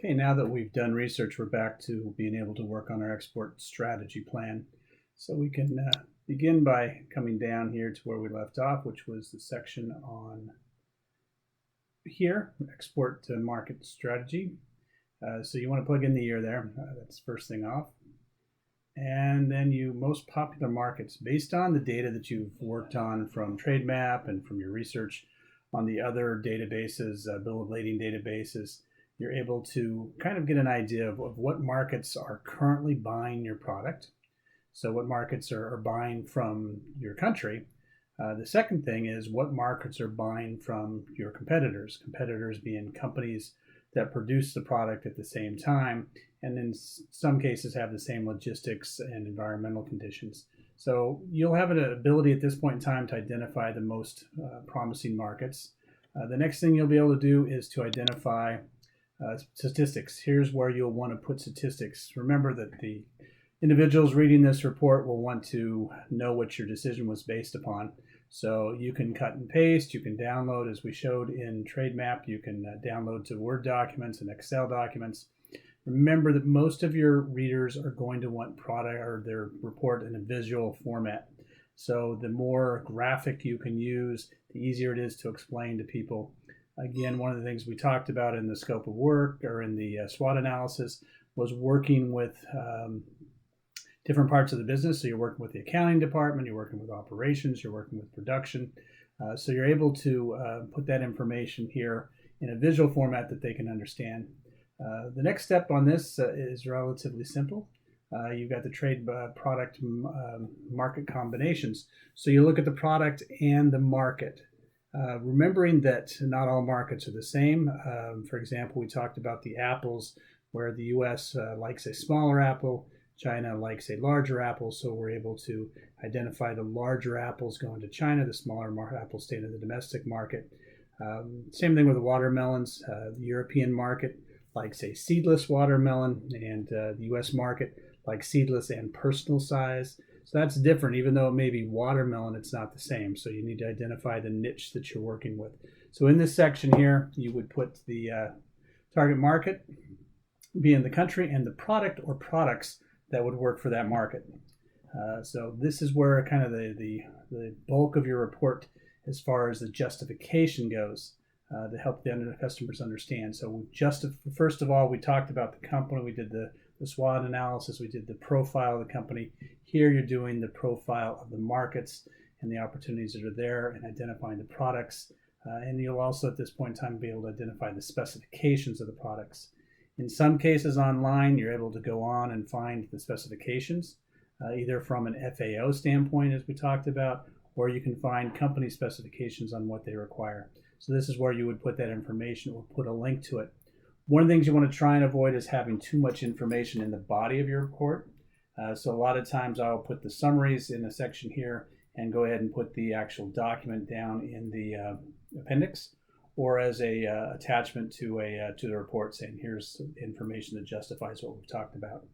Okay, now that we've done research, we're back to being able to work on our export strategy plan. So we can begin by coming down here to where we left off, which was the section on here, export to market strategy. So you want to plug in the year there. That's first thing off. And then most popular markets based on the data that you've worked on from TradeMap and from your research on the other databases, bill of lading databases. You're able to kind of get an idea of what markets are currently buying your product. So what markets are buying from your country. The second thing is what markets are buying from your competitors. Competitors being companies that produce the product at the same time, and in some cases have the same logistics and environmental conditions. So you'll have an ability at this point in time to identify the most promising markets. The next thing you'll be able to do is to identify statistics. Here's where you'll want to put statistics. Remember that the individuals reading this report will want to know what your decision was based upon. So you can cut and paste, you can download, as we showed in TradeMap, you can download to Word documents and Excel documents. Remember that most of your readers are going to want product or their report in a visual format. So the more graphic you can use, the easier it is to explain to people. Again, one of the things we talked about in the scope of work or in the SWOT analysis was working with different parts of the business. So you're working with the accounting department, you're working with operations, you're working with production. So you're able to put that information here in a visual format that they can understand. The next step on this is relatively simple. You've got the trade product market combinations. So you look at the product and the market. Remembering that not all markets are the same. For example, we talked about the apples, where the US likes a smaller apple, China likes a larger apple, so we're able to identify the larger apples going to China, the smaller apples staying in the domestic market. Same thing with the watermelons. The European market likes a seedless watermelon, and the US market likes seedless and personal size. So that's different. Even though it may be watermelon, it's not the same. So you need to identify the niche that you're working with. So in this section here, you would put the target market, being the country, and the product or products that would work for that market. So this is where kind of the bulk of your report as far as the justification goes to help the customers understand. So first of all, we talked about the company. We did the SWOT analysis. We did the profile of the company. Here you're doing the profile of the markets and the opportunities that are there and identifying the products. And you'll also at this point in time be able to identify the specifications of the products. In some cases online, you're able to go on and find the specifications, either from an FAO standpoint, as we talked about, or you can find company specifications on what they require. So this is where you would put that information or put a link to it. One of the things you want to try and avoid is having too much information in the body of your report. So a lot of times I'll put the summaries in a section here and go ahead and put the actual document down in the appendix or as a attachment to the report saying here's information that justifies what we've talked about.